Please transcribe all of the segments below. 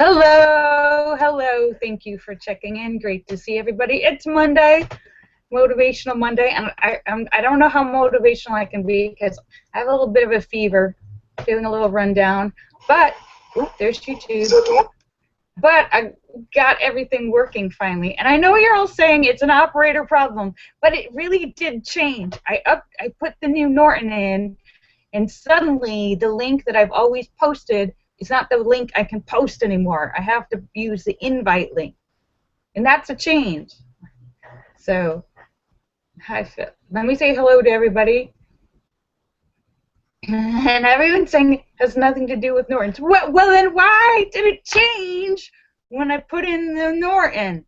Hello, hello. Thank you for checking in. Great to see everybody. It's Monday, Motivational Monday, and I don't know how motivational I can be because I have a little bit of a fever, feeling a little run down. But there's YouTube. But I got everything working finally, and I know you're all saying it's an operator problem, but it really did change. I put the new Norton in, and suddenly the link that I've always posted is not the link I can post anymore. I have to use the invite link, and that's a change. So, hi Phil. Let me say hello to everybody. And everyone's saying it has nothing to do with Norton's. Well, then why did it change when I put in the Norton?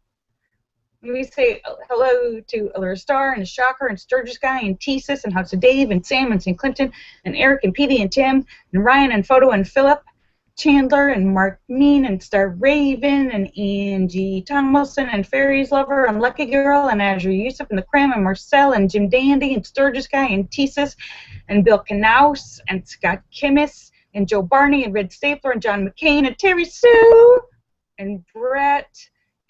We say hello to Allura Star and Shocker and Sturgis Guy and Thesis and House of Dave and Sam and St. Clinton and Eric and Petey and Tim and Ryan and Photo and Philip, Chandler and Mark Mean and Star Raven and Angie Tomlinson and Fairies Lover and Lucky Girl and Azure Yusuf and the Cram and Marcel and Jim Dandy and Sturgis Guy and Thesis and Bill Knaus and Scott Kimmis and Joe Barney and Red Stapler and John McCain and Terry Sue and Brett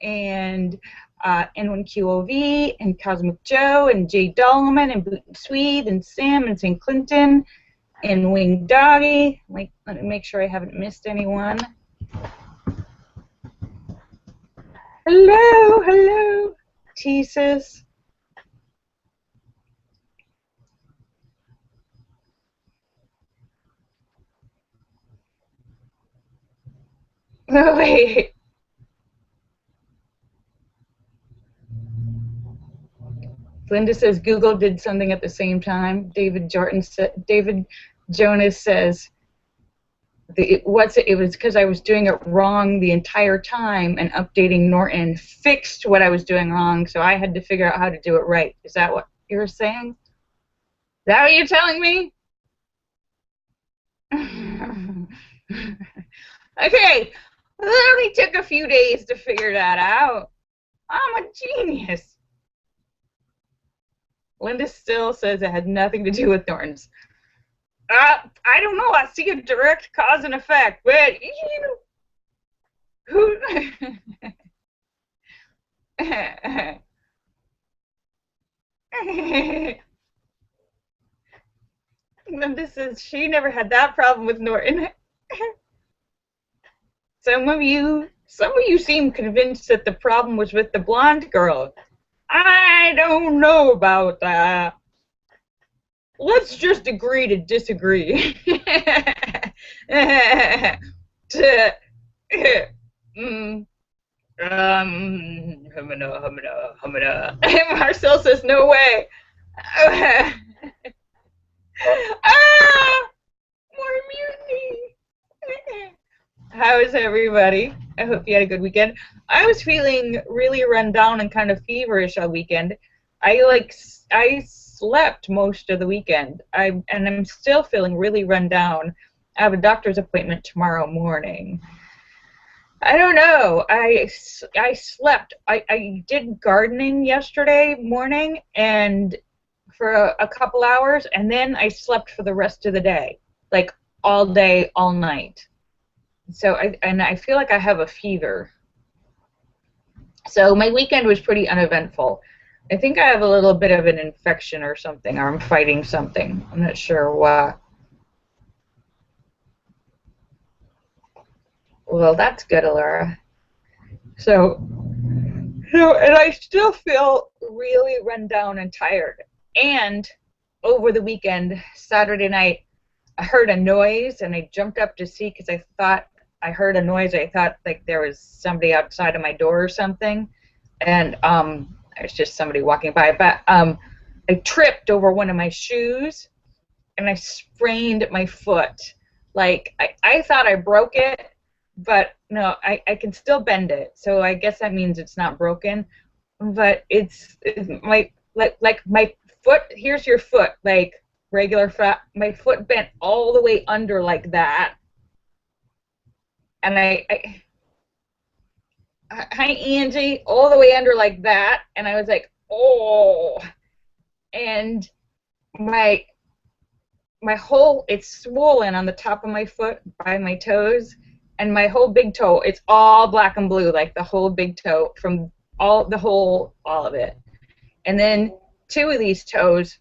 and N1QOV and Cosmic Joe and Jay Dolman and Boot and Swede and Sam and St. Clinton and Wing Doggy. Let me make sure I haven't missed anyone. Hello, hello, Jesus. Oh, wait. Linda says Google did something at the same time. David Jonas says it was because I was doing it wrong the entire time, and updating Norton fixed what I was doing wrong, so I had to figure out how to do it right. Is that what you're saying? Is that what you're telling me? Okay, it only took a few days to figure that out. I'm a genius. Linda still says it had nothing to do with Norton's. I don't know. I see a direct cause and effect, but who? Linda says she never had that problem with Norton. Some of you seem convinced that the problem was with the blonde girl. I don't know about that. Let's just agree to disagree. Marcel says no way. More mutiny. How is everybody? I hope you had a good weekend. I was feeling really run down and kind of feverish all weekend. I slept most of the weekend. And I'm still feeling really run down. I have a doctor's appointment tomorrow morning. I don't know. I slept. I did gardening yesterday morning and for a couple hours, and then I slept for the rest of the day, like all day, all night. So I feel like I have a fever. So my weekend was pretty uneventful. I think I have a little bit of an infection or something, or I'm fighting something. I'm not sure what. Well, that's good, Allura. So, and I still feel really run down and tired. And over the weekend, Saturday night, I heard a noise, and I jumped up to see because I thought I heard a noise. I thought like there was somebody outside of my door or something, and it was just somebody walking by. But I tripped over one of my shoes, and I sprained my foot. Like I thought I broke it, but no, I can still bend it. So I guess that means it's not broken. But it's my my foot. Here's your foot, like regular fat. My foot bent all the way under like that. And hi Angie, all the way under like that, and I was like, oh, and my whole, it's swollen on the top of my foot by my toes, and my whole big toe, it's all black and blue, like the whole big toe from all of it. And then two of these toes,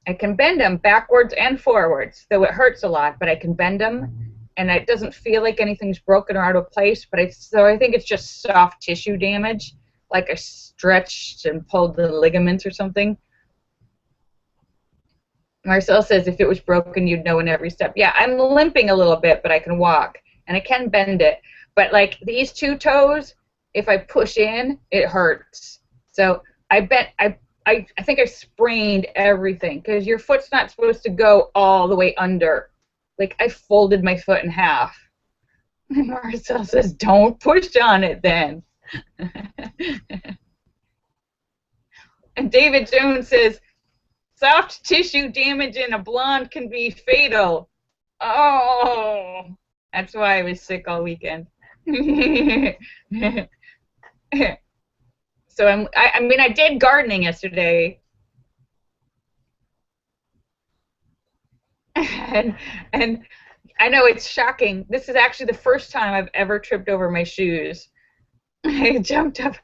I can bend them backwards and forwards, though it hurts a lot, but I can bend them, and it doesn't feel like anything's broken or out of place. But so I think it's just soft tissue damage, like I stretched and pulled the ligaments or something. Marcel says if it was broken, you'd know in every step. Yeah, I'm limping a little bit, but I can walk, and I can bend it. But like these two toes, if I push in, it hurts. So I think I sprained everything, because your foot's not supposed to go all the way under. Like, I folded my foot in half. Marcel says, don't push on it then. And David Jones says, soft tissue damage in a blonde can be fatal. Oh, that's why I was sick all weekend. So I mean, I did gardening yesterday, and I know it's shocking. This is actually the first time I've ever tripped over my shoes. I jumped up,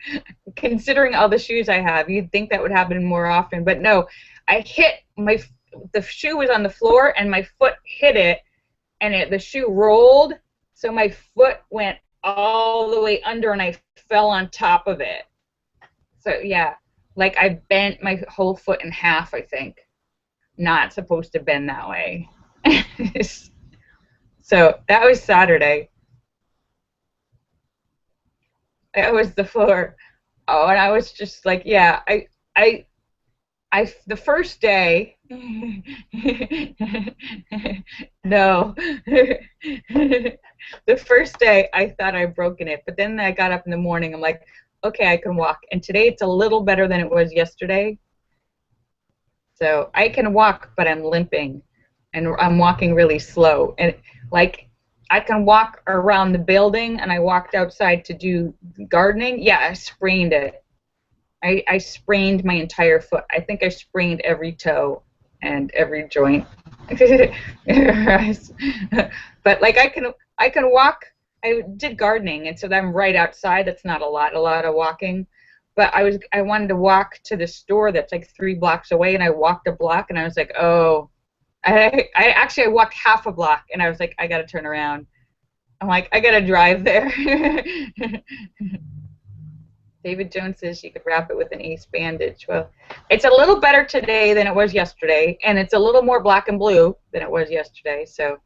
considering all the shoes I have. You'd think that would happen more often, but no. I hit the shoe was on the floor, and my foot hit it, and the shoe rolled, so my foot went all the way under, and I fell on top of it. So yeah, like I bent my whole foot in half, I think. Not supposed to bend that way. So that was Saturday. That was the floor. Oh, and I was just like, yeah, the first day, no, the first day I thought I'd broken it, but then I got up in the morning, I'm like, okay, I can walk, and today it's a little better than it was yesterday. So I can walk, but I'm limping, and I'm walking really slow, and like I can walk around the building, and I walked outside to do gardening. Yeah, I sprained it. I sprained my entire foot. I think I sprained every toe and every joint. But like I can walk. I did gardening, and so I'm right outside. That's not a lot of walking. But I wanted to walk to the store that's like 3 blocks away, and I walked a block, and I was like, oh, I walked half a block, and I was like, I gotta turn around. I'm like, I gotta drive there. David Jones says you could wrap it with an ace bandage. Well, it's a little better today than it was yesterday, and it's a little more black and blue than it was yesterday, so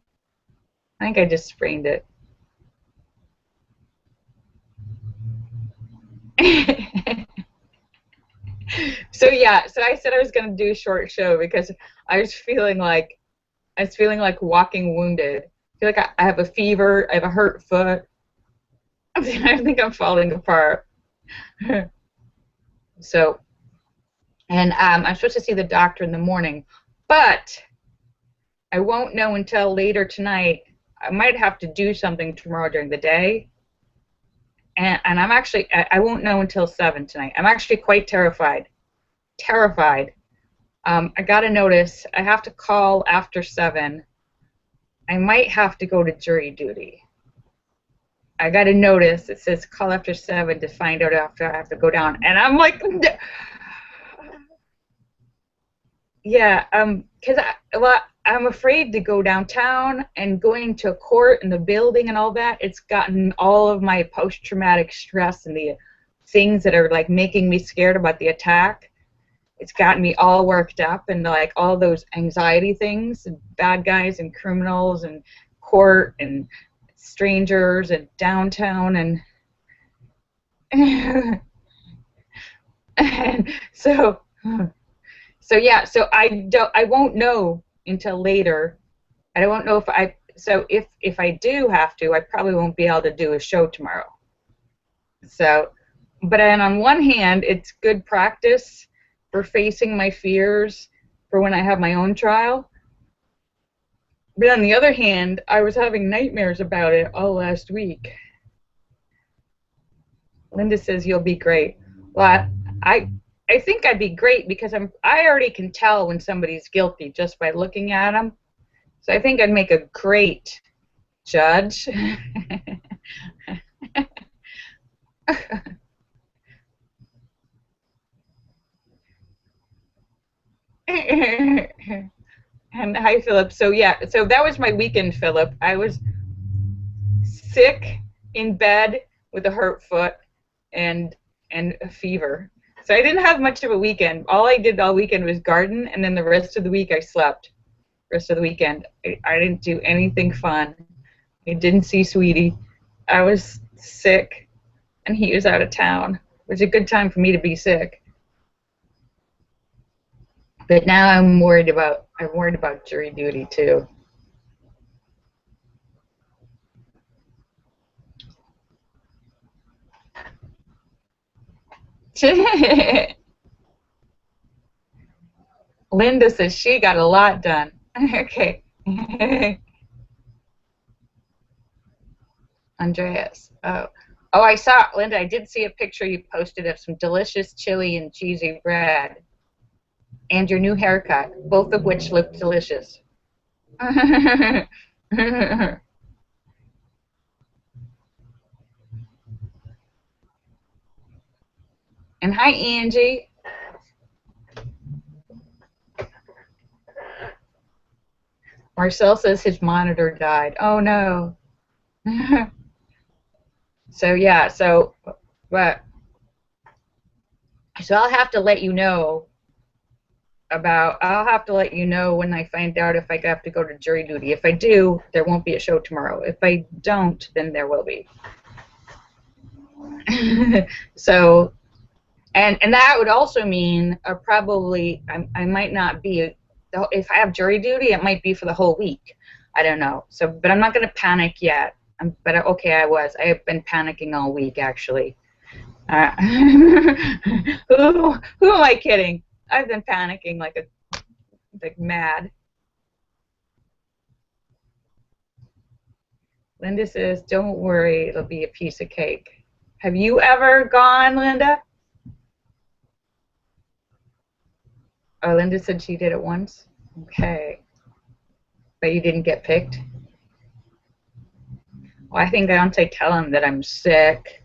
I think I just sprained it. So yeah, so I said I was going to do a short show because I was feeling like walking wounded. I feel like I have a fever, I have a hurt foot. I think I'm falling apart. So, and I'm supposed to see the doctor in the morning, but I won't know until later tonight. I might have to do something tomorrow during the day, and I won't know until 7 tonight. I'm actually quite terrified. I got a notice. I have to call after 7. I might have to go to jury duty. I got a notice that says call after 7 to find out after I have to go down, and I'm like, yeah, because I'm afraid to go downtown, and going to court and the building and all that. It's gotten all of my post-traumatic stress and the things that are like making me scared about the attack. It's gotten me all worked up, and like all those anxiety things, and bad guys and criminals and court and strangers and downtown and so yeah, so I won't know until later. I won't know if I do have to, I probably won't be able to do a show tomorrow. So, but then on one hand, it's good practice for facing my fears for when I have my own trial. But on the other hand, I was having nightmares about it all last week. Linda says you'll be great. Well, I think I'd be great because I already can tell when somebody's guilty just by looking at them. So I think I'd make a great judge. Hi, Philip. So yeah, so that was my weekend, Philip. I was sick in bed with a hurt foot and a fever. So I didn't have much of a weekend. All I did all weekend was garden, and then the rest of the week I slept. Rest of the weekend, I didn't do anything fun. I didn't see Sweetie. I was sick, and he was out of town. It was a good time for me to be sick. But now I'm worried about jury duty too. Linda says she got a lot done. Okay. Andreas. Oh. Oh, I saw, Linda, I did see a picture you posted of some delicious chili and cheesy bread. And your new haircut, both of which look delicious. And hi, Angie. Marcel says his monitor died. Oh, no. So, yeah, but, so I'll have to let you know I'll have to let you know when I find out if I have to go to jury duty. If I do, there won't be a show tomorrow. If I don't, then there will be. So, and that would also mean probably I might not be, if I have jury duty, it might be for the whole week. I don't know. So, but I'm not going to panic yet. But okay, I have been panicking all week, actually. Who am I kidding? I've been panicking like mad. Linda says, don't worry, it'll be a piece of cake. Have you ever gone, Linda? Oh, Linda said she did it once. Okay. But you didn't get picked? Well, I think once I tell him that I'm sick,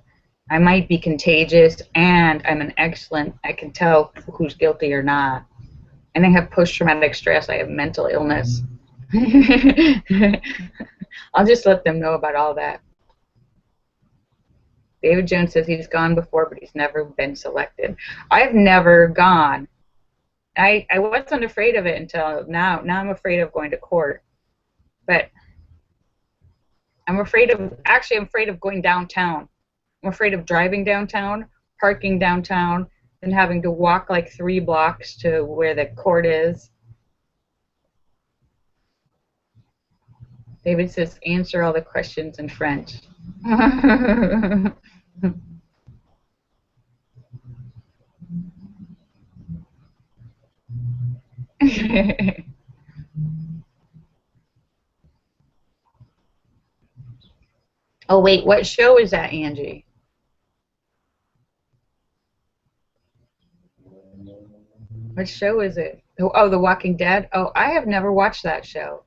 I might be contagious, and I'm I can tell who's guilty or not. And I have post-traumatic stress. I have mental illness. I'll just let them know about all that. David Jones says he's gone before, but he's never been selected. I've never gone. I wasn't afraid of it until now. Now I'm afraid of going to court. But I'm afraid of going downtown. I'm afraid of driving downtown, parking downtown, and having to walk like 3 blocks to where the court is. David says, answer all the questions in French. Oh, wait, what show is that, Angie? What show is it? Oh, The Walking Dead? Oh, I have never watched that show.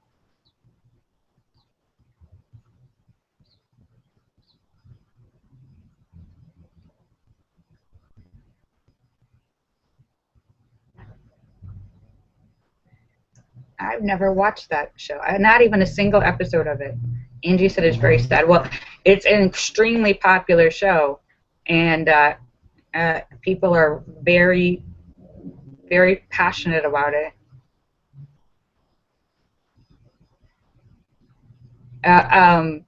I've never watched that show. Not even a single episode of it. Angie said it's very sad. Well, it's an extremely popular show, and people are very, very passionate about it. I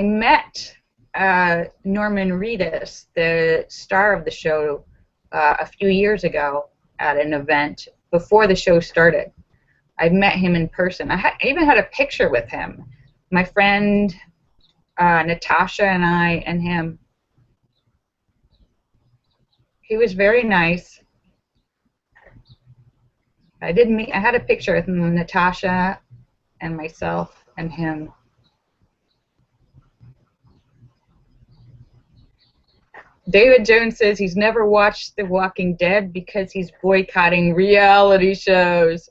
met Norman Reedus, the star of the show, a few years ago at an event before the show started. I met him in person. I even had a picture with him. My friend Natasha and I and him. He was very nice. I had a picture with Natasha and myself and him. David Jones says he's never watched The Walking Dead because he's boycotting reality shows.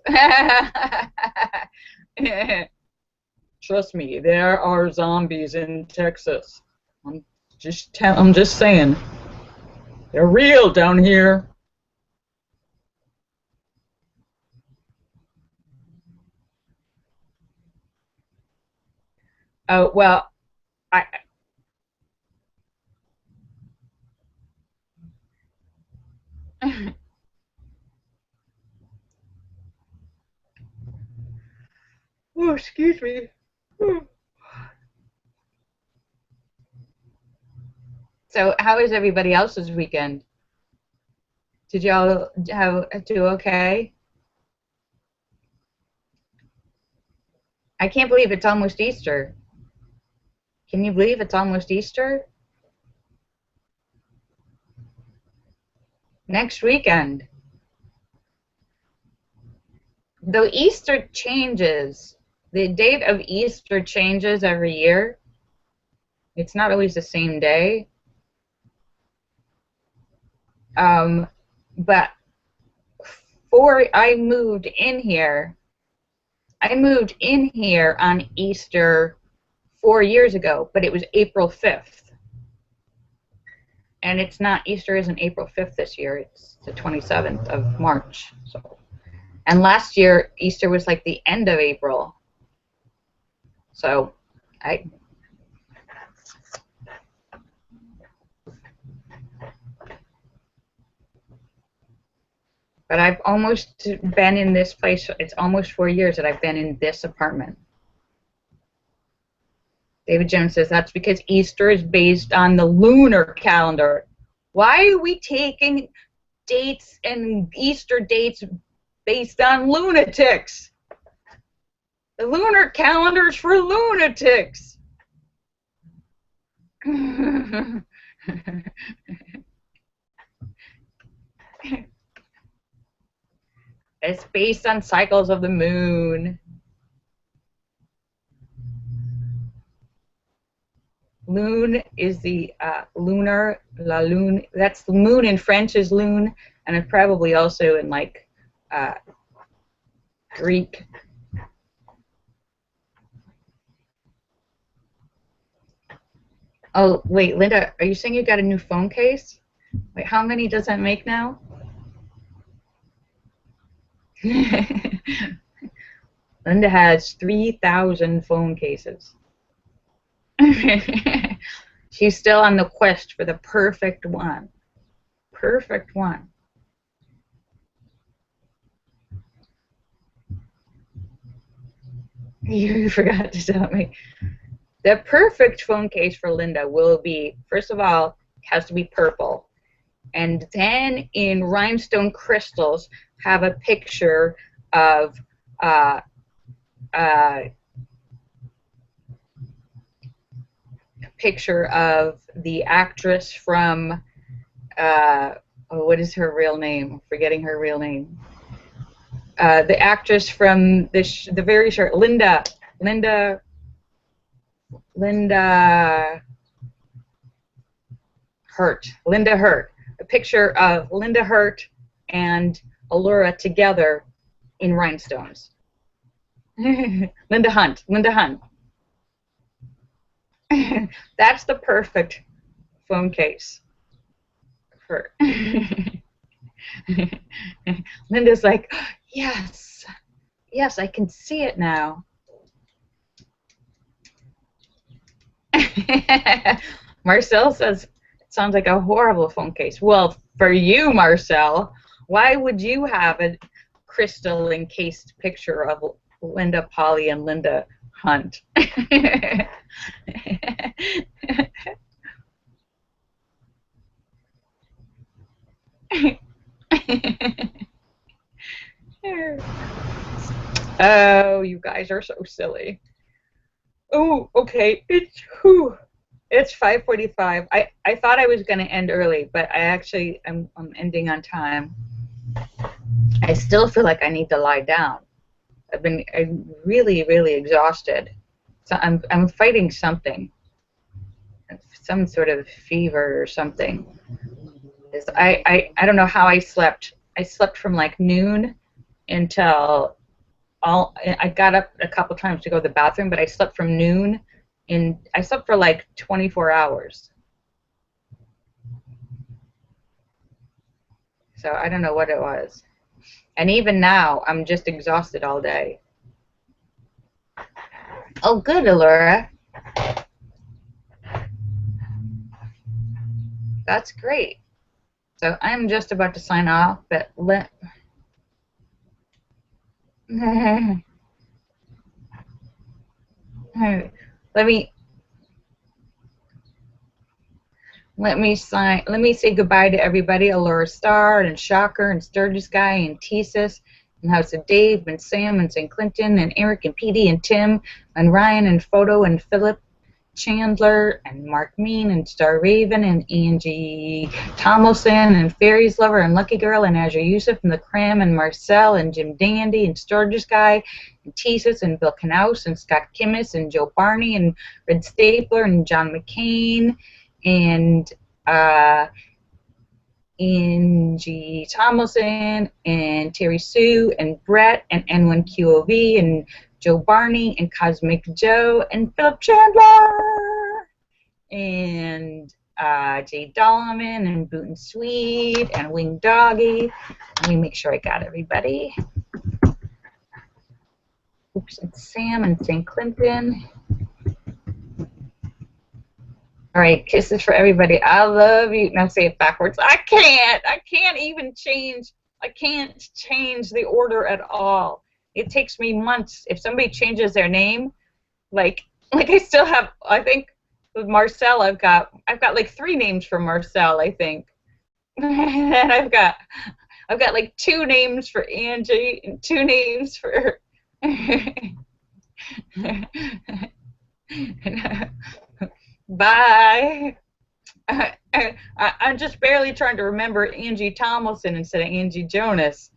Trust me, there are zombies in Texas. I'm just saying. They're real down here. Oh, well, I. Oh, excuse me. So, how is everybody else's weekend? Did y'all do okay? I can't believe it's almost Easter. Can you believe it's almost Easter? Next weekend. Though Easter changes, the date of Easter changes every year. It's not always the same day. Um, but before I moved in here on Easter 4 years ago, but it was April 5th. And it's not, Easter isn't April 5th this year, it's the 27th of March. So, and last year, Easter was like the end of April. So, I. But I've almost been in this place, it's almost 4 years that I've been in this apartment. David Jones says that's because Easter is based on the lunar calendar. Why are we taking dates and Easter dates based on lunatics? The lunar calendar's for lunatics. It's based on cycles of the moon. Lune is the lunar, la lune. That's the moon in French is lune, and it's probably also in like Greek. Oh, wait, Linda, are you saying you got a new phone case? Wait, how many does that make now? Linda has 3,000 phone cases. She's still on the quest for the perfect one. Perfect one. You forgot to tell me. The perfect phone case for Linda will be, first of all, has to be purple. And then in rhinestone crystals, have a picture of the actress from what is her real name? I'm forgetting her real name. The actress from the very short Linda Hurt. Linda Hurt. A picture of Linda Hurt and Allura together in rhinestones. Linda Hunt. That's the perfect phone case. For Linda's like, yes, I can see it now. Marcel says, it sounds like a horrible phone case. Well, for you, Marcel, why would you have a crystal encased picture of Linda Polly and Linda Hunt? Oh, you guys are so silly. Oh, okay. It's 5:45. I thought I was going to end early, but I'm ending on time. I still feel like I need to lie down. I'm really, really exhausted. So I'm fighting something, some sort of fever or something. I don't know how I slept. I slept from like noon until I got up a couple times to go to the bathroom, but I slept from noon and I slept for like 24 hours. So I don't know what it was. And even now, I'm just exhausted all day. Oh, good, Allura. That's great. So I'm just about to sign off, but let let me let me say goodbye to everybody. Allura Star and Shocker and Sturgis Guy and Tesis and House of Dave and Sam and St. Clinton and Eric and Petey and Tim and Ryan and Photo and Philip Chandler and Mark Mean and Star Raven and Angie Tomlinson and Fairies Lover and Lucky Girl and Azure Yusuf and the Cram and Marcel and Jim Dandy and Sturgis Guy and Tesis and Bill Knaus and Scott Kimmis and Joe Barney and Red Stapler and John McCain and Angie Tomlinson and Terry Sue and Brett and N1QOV and Joe Barney and Cosmic Joe and Philip Chandler and Jay Dolman and Boot and Sweet and Wing Doggy. Let me make sure I got everybody. Oops, and Sam and St. Clinton. All right, kisses for everybody. I love you. Now say it backwards. I can't even change. I can't change the order at all. It takes me months. If somebody changes their name, like I still have. I think with Marcel, I've got like 3 names for Marcel. I think, and I've got like 2 names for Angie and 2 names for. Bye. I'm just barely trying to remember Angie Tomlinson instead of Angie Jonas.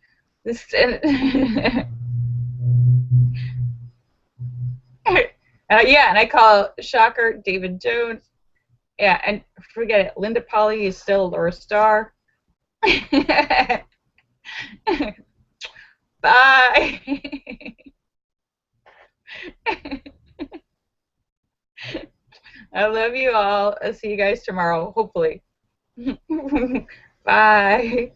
Yeah, and I call Shocker David Jones. Yeah, and forget it. Linda Polly is still Laura Star. Bye. I love you all. I'll see you guys tomorrow, hopefully. Bye.